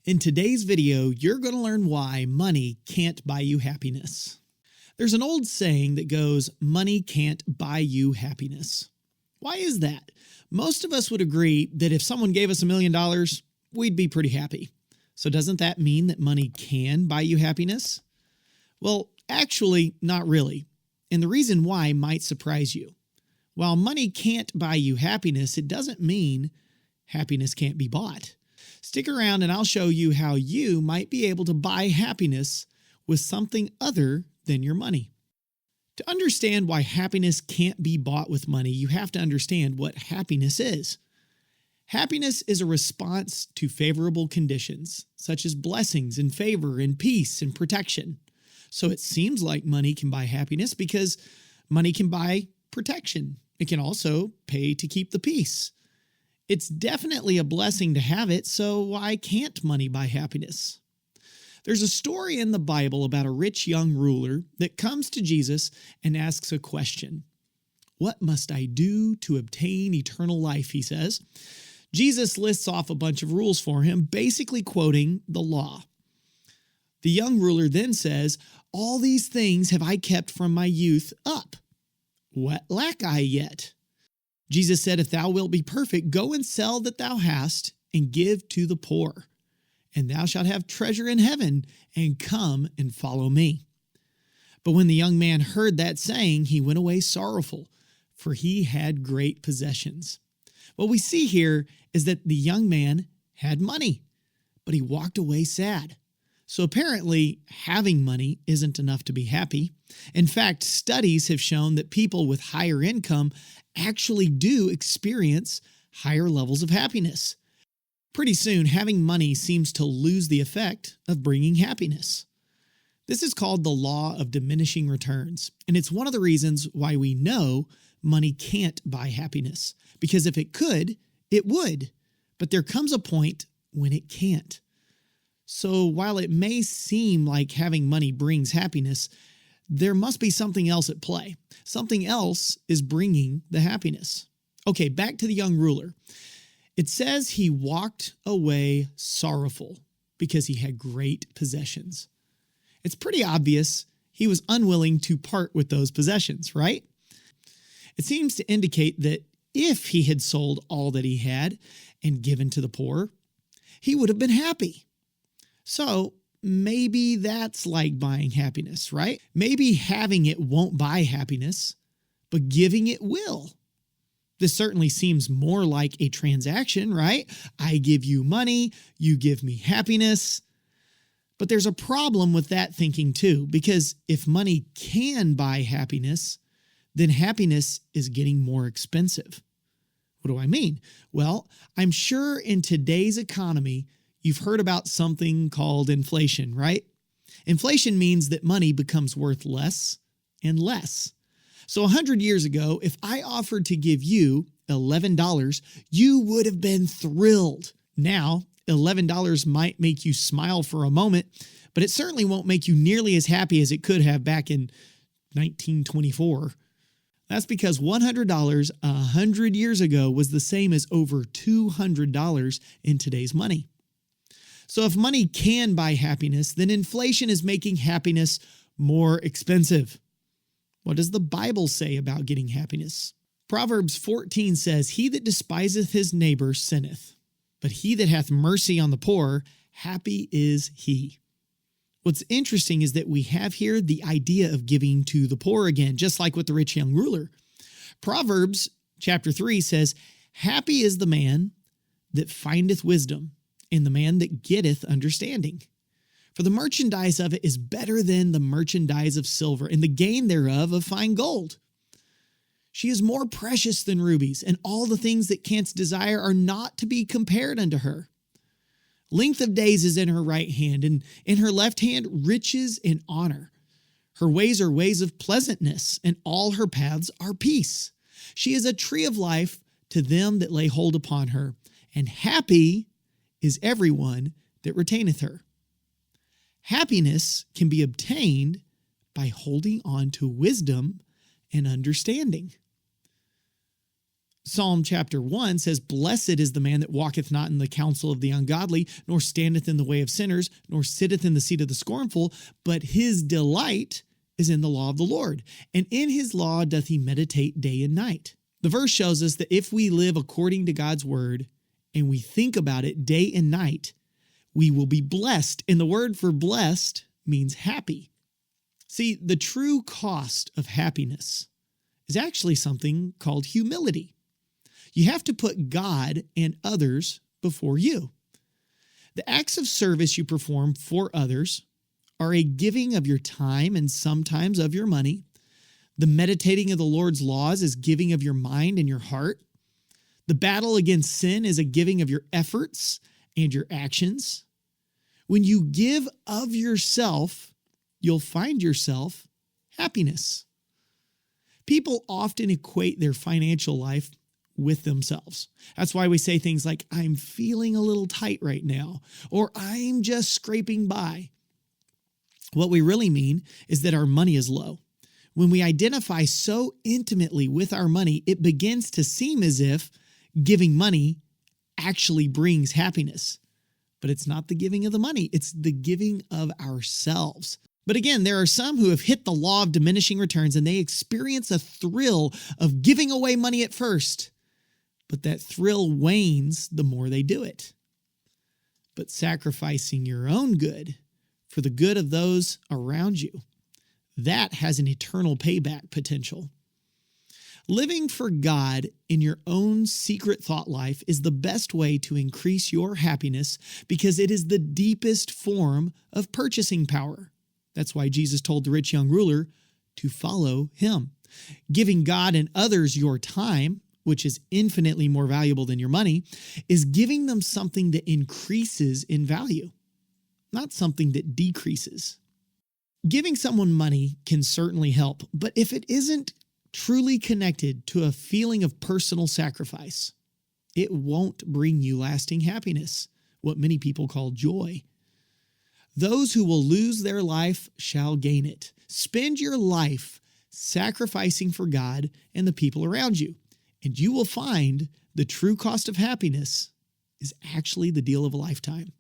In today's video, you're going to learn why money can't buy you happiness. There's an old saying that goes, money can't buy you happiness. Why is that? Most of us would agree that if someone gave us $1 million, we'd be pretty happy. So doesn't that mean that money can buy you happiness? Well, actually, not really. And the reason why might surprise you. While money can't buy you happiness, it doesn't mean happiness can't be bought. Stick around and I'll show you how you might be able to buy happiness with something other than your money. To understand why happiness can't be bought with money, you have to understand what happiness is. Happiness is a response to favorable conditions, such as blessings and favor and peace and protection. So it seems like money can buy happiness because money can buy protection. It can also pay to keep the peace. It's definitely a blessing to have it, so why can't money buy happiness? There's a story in the Bible about a rich young ruler that comes to Jesus and asks a question. What must I do to obtain eternal life, he says. Jesus lists off a bunch of rules for him, basically quoting the law. The young ruler then says, all these things have I kept from my youth up. What lack I yet? Jesus said, if thou wilt be perfect, go and sell that thou hast and give to the poor, and thou shalt have treasure in heaven, and come and follow me. But when the young man heard that saying, he went away sorrowful, for he had great possessions. What we see here is that the young man had money, but he walked away sad. So apparently, having money isn't enough to be happy. In fact, studies have shown that people with higher income actually do experience higher levels of happiness. Pretty soon, having money seems to lose the effect of bringing happiness. This is called the law of diminishing returns, and it's one of the reasons why we know money can't buy happiness. Because if it could, it would. But there comes a point when it can't. So while it may seem like having money brings happiness, there must be something else at play. Something else is bringing the happiness. Okay, back to the young ruler. It says he walked away sorrowful because he had great possessions. It's pretty obvious he was unwilling to part with those possessions, right? It seems to indicate that if he had sold all that he had and given to the poor, he would have been happy. So maybe that's like buying happiness, right? Maybe having it won't buy happiness, but giving it will. This certainly seems more like a transaction, right? I give you money, you give me happiness. But there's a problem with that thinking too, because if money can buy happiness, then happiness is getting more expensive. What do I mean? Well, I'm sure in today's economy, you've heard about something called inflation, right? Inflation means that money becomes worth less and less. So 100 years ago, if I offered to give you $11, you would have been thrilled. Now, $11 might make you smile for a moment, but it certainly won't make you nearly as happy as it could have back in 1924. That's because $100 100 years ago was the same as over $200 in today's money. So if money can buy happiness, then inflation is making happiness more expensive. What does the Bible say about getting happiness? Proverbs 14 says, he that despiseth his neighbor sinneth, but he that hath mercy on the poor, happy is he. What's interesting is that we have here the idea of giving to the poor again, just like with the rich young ruler. Proverbs chapter 3 says, happy is the man that findeth wisdom, and the man that getteth understanding. For the merchandise of it is better than the merchandise of silver, and the gain thereof of fine gold. She is more precious than rubies, and all the things that canst desire are not to be compared unto her. Length of days is in her right hand, and in her left hand riches and honor. Her ways are ways of pleasantness, and all her paths are peace. She is a tree of life to them that lay hold upon her, and happy is everyone that retaineth her. Happiness can be obtained by holding on to wisdom and understanding. Psalm chapter 1 says, "Blessed is the man that walketh not in the counsel of the ungodly, nor standeth in the way of sinners, nor sitteth in the seat of the scornful, but his delight is in the law of the Lord, and in his law doth he meditate day and night." The verse shows us that if we live according to God's word and we think about it day and night, we will be blessed. And the word for blessed means happy. See, the true cost of happiness is actually something called humility. You have to put God and others before you. The acts of service you perform for others are a giving of your time and sometimes of your money. The meditating of the Lord's laws is giving of your mind and your heart. The battle against sin is a giving of your efforts and your actions. When you give of yourself, you'll find yourself happiness. People often equate their financial life with themselves. That's why we say things like, "I'm feeling a little tight right now," or "I'm just scraping by." What we really mean is that our money is low. When we identify so intimately with our money, it begins to seem as if giving money actually brings happiness. But it's not the giving of the money, it's the giving of ourselves. But again, there are some who have hit the law of diminishing returns and they experience a thrill of giving away money at first. But that thrill wanes the more they do it. But sacrificing your own good for the good of those around you, that has an eternal payback potential. Living for God in your own secret thought life is the best way to increase your happiness because it is the deepest form of purchasing power. That's why Jesus told the rich young ruler to follow him. Giving God and others your time, which is infinitely more valuable than your money, is giving them something that increases in value, not something that decreases. Giving someone money can certainly help, but if it isn't truly connected to a feeling of personal sacrifice, it won't bring you lasting happiness, what many people call joy. Those who will lose their life shall gain it. Spend your life sacrificing for God and the people around you, and you will find the true cost of happiness is actually the deal of a lifetime.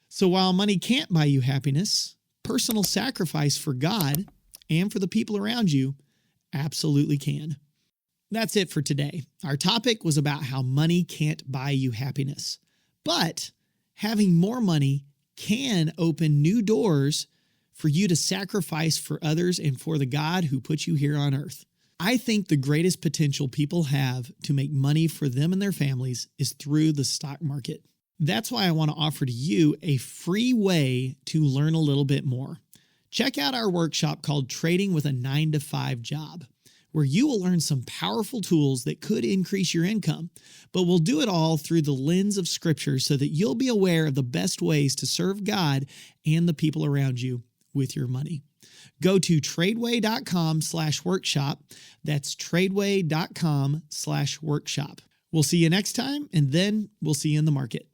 So while money can't buy you happiness, personal sacrifice for God and for the people around you absolutely can. That's it for today. Our topic was about how money can't buy you happiness, but having more money can open new doors for you to sacrifice for others and for the God who put you here on earth. I think the greatest potential people have to make money for them and their families is through the stock market. That's why I want to offer to you a free way to learn a little bit more. Check out our workshop called Trading with a 9-to-5 Job, where you will learn some powerful tools that could increase your income, but we'll do it all through the lens of Scripture so that you'll be aware of the best ways to serve God and the people around you with your money. Go to TRADEway.com/workshop. That's TRADEway.com/workshop. We'll see you next time, and then we'll see you in the market.